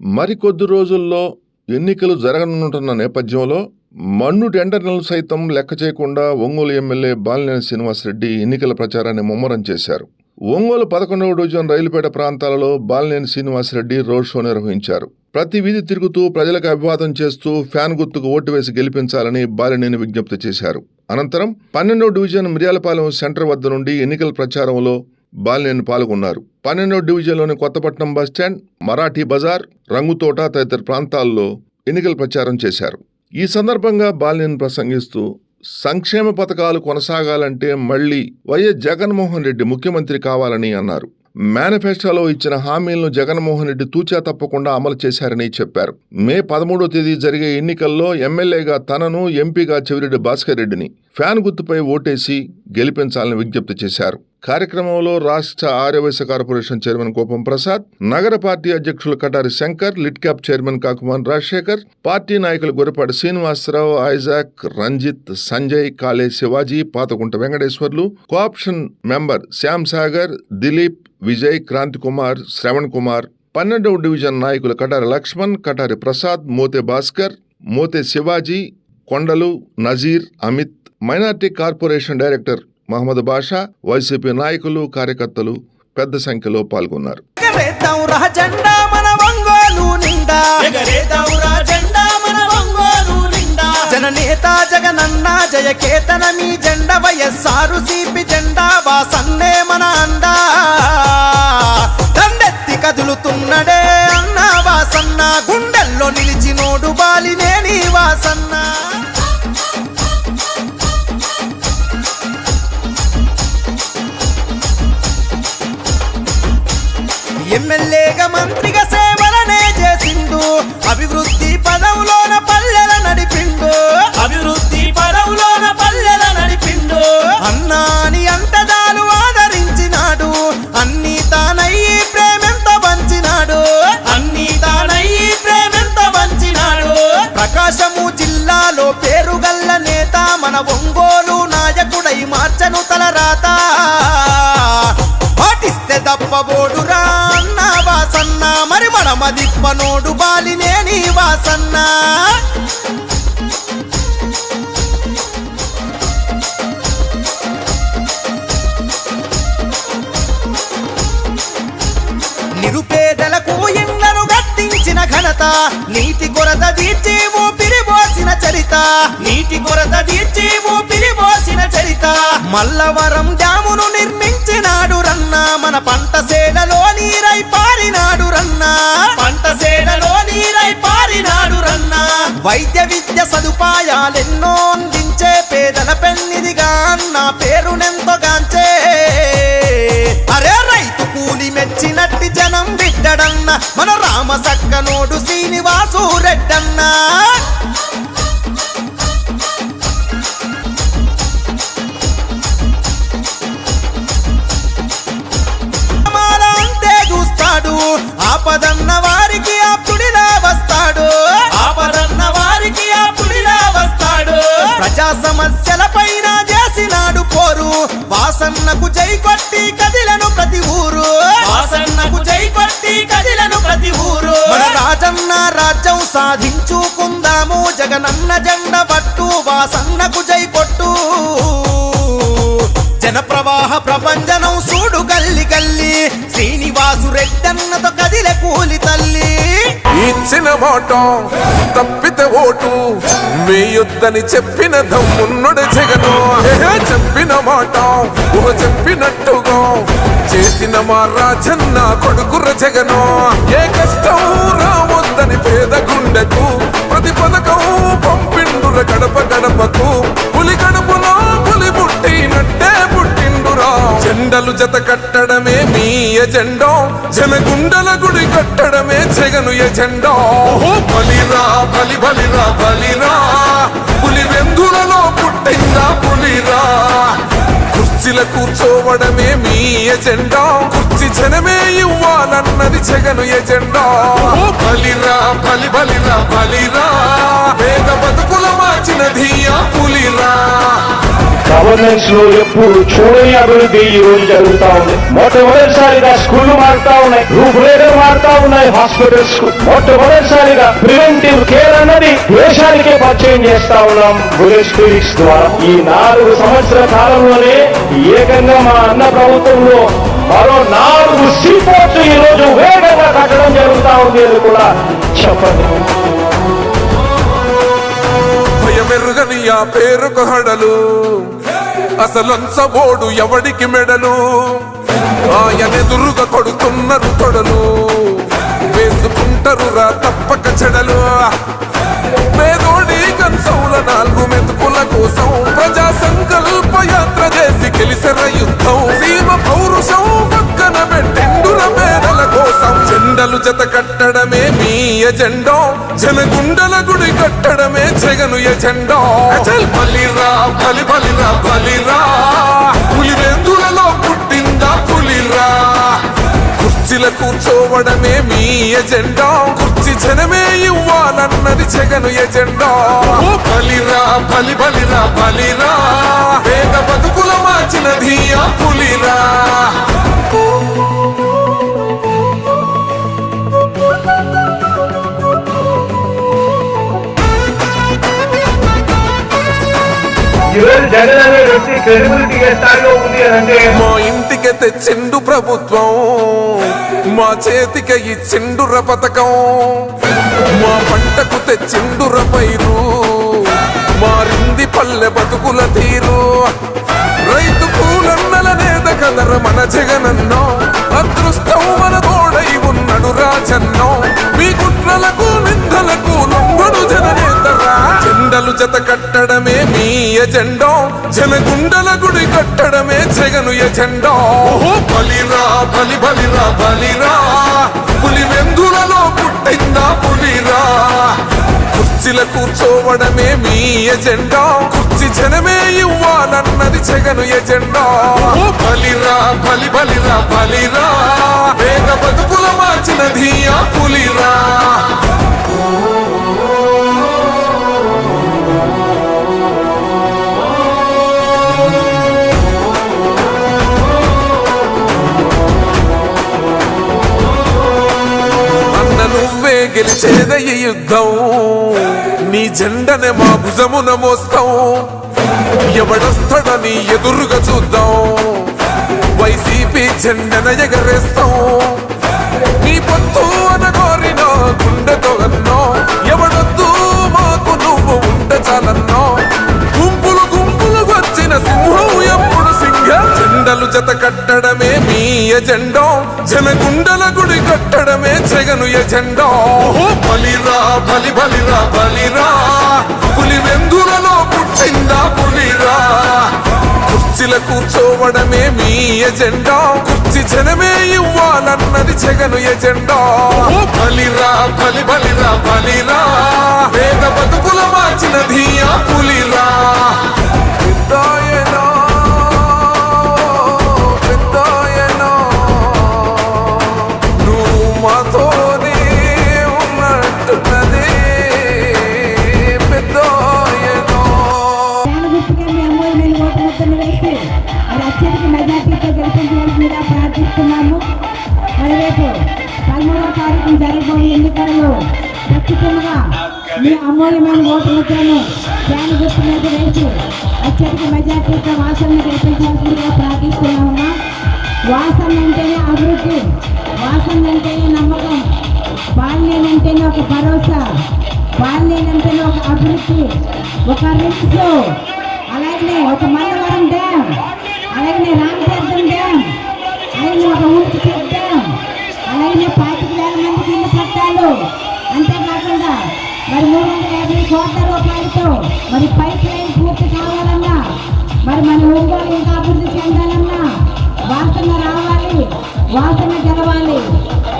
మరికొద్ది రోజుల్లో ఎన్నికలు జరగనుంటున్న నేపథ్యంలో మన్ను టెండర్లను సైతం లెక్క చేయకుండా ఒంగోలు ఎమ్మెల్యే బాలినేని శ్రీనివాసరెడ్డి ఎన్నికల ప్రచారాన్ని ముమ్మరం చేశారు. ఒంగోలు 11వ డివిజన్ రైలుపేట ప్రాంతాలలో బాలినేని శ్రీనివాసరెడ్డి రోడ్ షో నిర్వహించారు. ప్రతి వీధి తిరుగుతూ ప్రజలకు అభివాదం చేస్తూ ఫ్యాన్ గుర్తుకు ఓటు వేసి గెలిపించాలని బాలినేని విజ్ఞప్తి చేశారు. అనంతరం 12వ డివిజన్ మిర్యాలపాలెం సెంటర్ వద్ద నుండి ఎన్నికల ప్రచారంలో బాలినేని పాల్గొన్నారు. 12వ డివిజన్లోని కొత్తపట్నం బస్టాండ్, మరాఠీ బజార్, రంగుతోట తదితర ప్రాంతాల్లో ఎన్నికల ప్రచారం చేశారు. ఈ సందర్భంగా బాలినేని ప్రసంగిస్తూ సంక్షేమ పథకాలు కొనసాగాలంటే మళ్లీ వైఎస్ జగన్మోహన్ రెడ్డి ముఖ్యమంత్రి కావాలని అన్నారు. మేనిఫెస్టోలో ఇచ్చిన హామీలను జగన్మోహన్ రెడ్డి తూచా తప్పకుండా అమలు చేశారని చెప్పారు. మే 13వ తేదీ జరిగే ఎన్నికల్లో ఎమ్మెల్యేగా తనను, ఎంపీగా చెవిరెడ్డి భాస్కర్ రెడ్డిని ఫ్యాన్ గుర్తుపై ఓటేసి గెలిపించాలని విజ్ఞప్తి చేశారు. కార్యక్రమంలో రాష్ట్ర ఆర్యవైశ్య కార్పొరేషన్ చైర్మన్ కోపం ప్రసాద్, నగర పార్టీ అధ్యక్షులు Katari Shankar, LIDCAP chairman Kakuman Rajasekhar, party నాయకులు Gurapati Srinivasarao, Isaac, Ranjith, Sanjay, Kale Shivaji, Pathakunta Venkateswarlu, cooption member Shyam Sagar, Dilip, Vijay, Kranthi Kumar, Shravan Kumar, 12వ డివిజన్ నాయకులు Katari Laxman, Katari Prasad, Mothe Bhaskar, Mothe Shivaji, Kondalu, Nazir, Amit, minority corporation director Mohammed Basha, YCP నాయకులు, కార్యకర్తలు పెద్ద సంఖ్యలో పాల్గొన్నారు. జననేత జగనన్న జయకేతన మీ జెండ వైఎస్ఆర్ సిపి జెండా వాసన్నే మన అండా దండెత్తి కదులుతున్నడే అన్న వాసన్న గుండెల్లో నిలిచినోడు బాలినేని వాసన్న. ఎమ్మెల్యేగా మంత్రిగా సేవలనే చేసిండు, అభివృద్ధి పదవులోన పల్లెల నడిపిండు, అభివృద్ధి పదవులోన పల్లెల నడిపిండు. అన్నాని అంతదాలు ఆదరించినాడు, అన్ని తానయ్యి ప్రేమెంత పంచినాడు, అన్ని తానయ్యి ప్రేమెంత పంచినాడు. ప్రకాశము జిల్లాలో పేరుగల్ల నేత మన ఒంగోలు నాయకుడై మార్చను తలరాత పాటిస్తే దప్పబోడురా అన్న వాసన్న మరి మనమదిప్పనోడు బాలినేని వాసన్న. నిరుపేదలకు ఇళ్లను కట్టించిన ఘనత, నీటి కొరత తీర్చి ఊపిరిపోసిన చరిత, నీటి కొరత తీర్చి ఊపిరిపోసిన చరిత. మల్లవరం డ్యామును నిర్మించినాడు రన్న, మన పంట సేలలో నీరై పారినాడు రన్న, పంట సేలలో నీరై పారినాడు రన్న. వైద్య విద్య సదుపాయాలెన్నో అందించే పేదల పెన్నిదిగా అన్న పేరునెంతోగాంచే. అరే రైతు కూలి మెచ్చినట్టి జనం బిడ్డడన్న మన రామ సక్కనోడు శ్రీనివాసు రెడ్డన్న. అంతే చూస్తాడు, ఆపదన్న వారికి ఆప్తుడిలా వస్తాడు, ఆపదన్న వారికి ఆప్తుడిలా వస్తాడు. ప్రజా సమస్యల పైన చేసినాడు పోరు, వాసన్నకు జై కొట్టి కదిలను ప్రతి ఊరు, వాసన్నకు జై కొట్టి కదిలను ప్రతి ఊరు. మన రాజన్న రాజ్యం సాధించుకుందాము, జగనన్న జెండ పట్టు వాసన్నకు జై కొట్టు. జన ప్రవాహ ప్రపంచనం చూడు గల్లి గల్లి, శ్రీనివాసు రెడ్డన్నతో కదిలే కూలి తల్లి. ఇచ్చిన మాట తప్పితే ఓటు వేయొద్దని చెప్పిన దమ్మున్నడు జగను, చెప్పిన మాట చెప్పినట్టుగా చేసిన మా రాజన్న కొడుకుర జగను. ఏ కష్టం రావద్దని పేద గుండెకు ప్రతి పథకం పంపిండుర గడప గడపకు, పులి గడపలో పులి పుట్టినట్టే పుట్టిండురా. జెండలు జత కట్టడమే మీ ఎజెండా, జనగుండల గుడి కట్టడమే జగను ఎజెండా. బలిరా బలి బలిరా బలిరా, పులి వెందులలో పుట్టిందా పులిరా. కుర్చీల కూర్చోవడమే మీ ఎజెండా, కుర్చీ జనమే ఇవ్వాలన్నది జగను ఎజెండా. బలిరా బలి బలిరా బలిరా, పేద బతుకుల మార్చినది ఆ పులిరా. గవర్నెన్స్ లో ఎప్పుడు చూడని అభివృద్ధి ఈ రోజు జరుగుతా ఉంది. మొట్టమొదటిసారిగా స్కూళ్లు మారుతా ఉన్నాయి, రూపురేఖలు మారుతా ఉన్నాయి. హాస్పిటల్స్ మొట్టమొదటిసారిగా ప్రివెంటివ్ కేర్ అన్నది దేశానికే పరిచయం చేస్తా ఉన్నాం బుల్లెట్ క్లినిక్స్ ద్వారా. ఈ 4 సంవత్సరాల కాలంలోనే ఏకంగా మా అన్న ప్రభుత్వంలో మరో 4 సీపోర్ట్స్ ఈ రోజు వేగంగా కట్టడం జరుగుతా ఉంది అని కూడా చెప్పండి. భయమెరుగని ఆ పేరుకు హడలు, అసలంచబోడు ఎవడికి మెడలు, ఆయనెదురుగా కొడుతున్నారు తొడలు, వేసుకుంటారు రా తప్పక చెడలు. పేదోడి కంచంల 4 మెతుకుల కోసం ప్రజా సంకల్ప యాత్ర చేసి గెలిసిన యుద్ధం. సీమ పౌరుషం పక్కన పెట్టిండుల పేదల కోసం. జెండలు జత కట్టడమే మీ ఎజెండా, జనగుండల గుడి కట్టడమే జగను ఎజెండా. అచల్ బలిరా బలి బలిరా బలిరా, పులివెందులలో పుట్టిందా పులిరా. కుర్చీల కూర్చోవడమే మీ ఎజెండా, కుర్చీ జనమే ఇవ్వాలన్నది జగను ఎజెండా. ఓ బలిరా బలి బలిరా బలిరా, పేద బతుకుల మార్చినది ఆ పులిరా. ఈరోజు జగన్ అనే వ్యక్తి క్రెడిబిలిటీ ఏ స్థాయిలో ఉంది అని అంటే, మా ఇంటికి తెచ్చిండు ప్రభుత్వం, మా చేతికి ఇచ్చిండుర పథకం. మా పంటకు తెచ్చిండుర పైరు, మారింది పల్లె బతుకుల తీరు. రైతు కూలన్నల నేత కదర మన జగనన్నో, అదృష్టం మన తోడై ఉన్నడు రాజన్నో. మీ కుట్రలకు నిందలకు లొంగడు జననేతరా. జెండలు జత కట్టడమే మీ ఎజెండా, జనగుండల గుడి కట్టడమే జగను ఎజెండా. ఓహో బలిరా బలి బలిరా బలిరా, పులివెందులలో పుట్టిందా పులిరా. కుర్చీల కూర్చోవడమే మీ ఎజెండా, కుర్చీ జనమే ఇవ్వాలన్నది జగను ఎజెండా. ఓ బలిరా బలి బలిరా బలిరా, వేగ బతుకుల మార్చినది ఆ పులిరా. నువ్వే గెలిచేద ఈ యుద్ధం, నీ జెండనే మా భుజమున మోస్తాం. ఎవడొస్తాడని ఎదురుగా చూద్దాం, వైసీపీ జెండన ఎగరేస్తాం. నీ పొత్తు అనగోరిన గుండెతో అన్నో, ఎవడొద్దు మాకు నువ్వు ఉంటే చాలన్నో. గుంపులు గుంపులు వచ్చిన సింహం ఎప్పుడు సింహ. జెండలు జత కట్టడమే మీ ఎజెండా, జనగుండల గుడి కట్టడమే జగను ఎజెండా. ఓహో బలిరా బలి బలిరా బలిరా, పులివెందులలో పుట్టిందా పులిరా. కుర్చీల కూర్చోవడమే మీ ఎజెండా, కుర్చీ జనమే ఇవ్వాలన్నది జగను ఎజెండా. ఓ బలిరా బలి బలిరా బలిరా, పేద బతుకుల మార్చినది ఆ పులిరా. పెద్దాయనా పెద్దాయనా, నువ్వు మాతోనే ఉన్నట్టున్నది పెద్దాయనా. అత్యధిక మెజార్టీతో గెలిపించవలసిందిగా ప్రార్థిస్తున్నాము. మరి రేపు 13వ తారీఖున జరగబోయే ఎన్నికలలో ఖచ్చితంగా మీ అమూల్యమైన ఓటు ముద్రను ఫ్యాన్ గుర్తు మీద వేసి అత్యధిక మెజార్టీతో వాసనను గెలిపించవలసిందిగా ప్రార్థిస్తున్నామమ్మా. వాసన అంటేనే అభివృద్ధి, వాసన అంటేనే నమ్మకం, బాలినేనంటేనే ఒక భరోసా, బాలినేనంటేనే ఒక అభివృద్ధి, ఒక రిస్క్, అలాగే ఒక మల్లవరం డ్యామ్, అలాగే రామతీర్థం డ్యామ్, అలాగే ఒక ఊరికి చెక్ డ్యామ్, అలాగే 25,000 మందికి ఇల్లు పట్టాలు, అంతేకాకుండా మరి 350 కోట్ల రూపాయలతో మరి పైప్ లైన్ పూర్తి కావాలన్నా, మరి మన ఒంగోలు ఇంకా అభివృద్ధి చెందాలన్నా వాసన రావాలి. వాసన